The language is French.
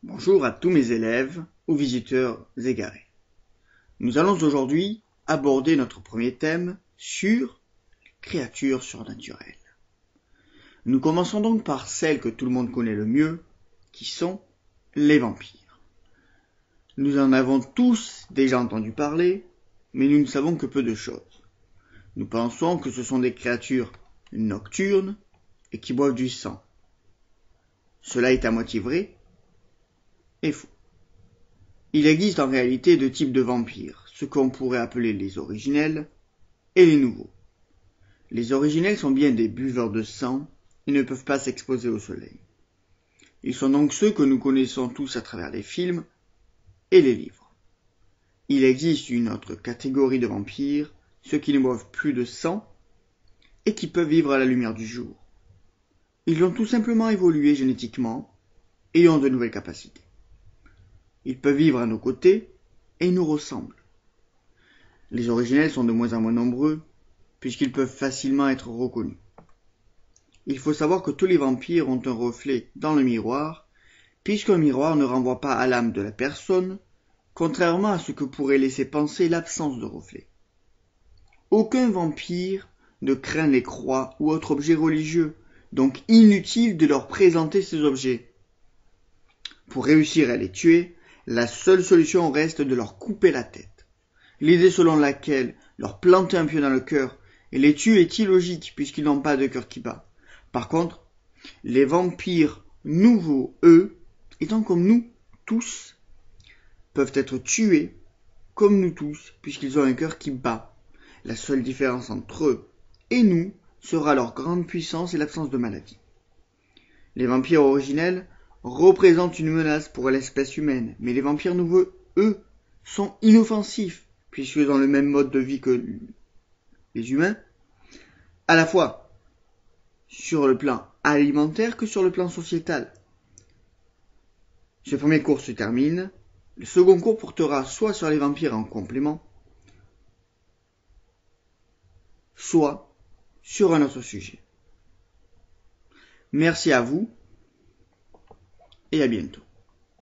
Bonjour à tous mes élèves ou visiteurs égarés. Nous allons aujourd'hui aborder notre premier thème sur les créatures surnaturelles. Nous commençons donc par celles que tout le monde connaît le mieux, qui sont les vampires. Nous en avons tous déjà entendu parler, mais nous ne savons que peu de choses. Nous pensons que ce sont des créatures nocturnes et qui boivent du sang. Cela est à moitié vrai et faux. Il existe en réalité deux types de vampires, ce qu'on pourrait appeler les originels et les nouveaux. Les originels sont bien des buveurs de sang et ne peuvent pas s'exposer au soleil. Ils sont donc ceux que nous connaissons tous à travers les films et les livres. Il existe une autre catégorie de vampires, ceux qui ne boivent plus de sang et qui peuvent vivre à la lumière du jour. Ils ont tout simplement évolué génétiquement et ont de nouvelles capacités. Ils peuvent vivre à nos côtés et ils nous ressemblent. Les originels sont de moins en moins nombreux, puisqu'ils peuvent facilement être reconnus. Il faut savoir que tous les vampires ont un reflet dans le miroir, puisqu'un miroir ne renvoie pas à l'âme de la personne, contrairement à ce que pourrait laisser penser l'absence de reflet. Aucun vampire ne craint les croix ou autres objets religieux, donc inutile de leur présenter ces objets. Pour réussir à les tuer, la seule solution reste de leur couper la tête. L'idée selon laquelle leur planter un pieu dans le cœur et les tuer est illogique puisqu'ils n'ont pas de cœur qui bat. Par contre, les vampires nouveaux, eux, étant comme nous tous, peuvent être tués comme nous tous puisqu'ils ont un cœur qui bat. La seule différence entre eux et nous sera leur grande puissance et l'absence de maladie. Les vampires originels représentent une menace pour l'espèce humaine, mais les vampires nouveaux, eux, sont inoffensifs puisqu'ils ont le même mode de vie que les humains, à la fois sur le plan alimentaire que sur le plan sociétal. Ce premier cours se termine. Le second cours portera soit sur les vampires en complément, soit sur un autre sujet. Merci à vous et à bientôt.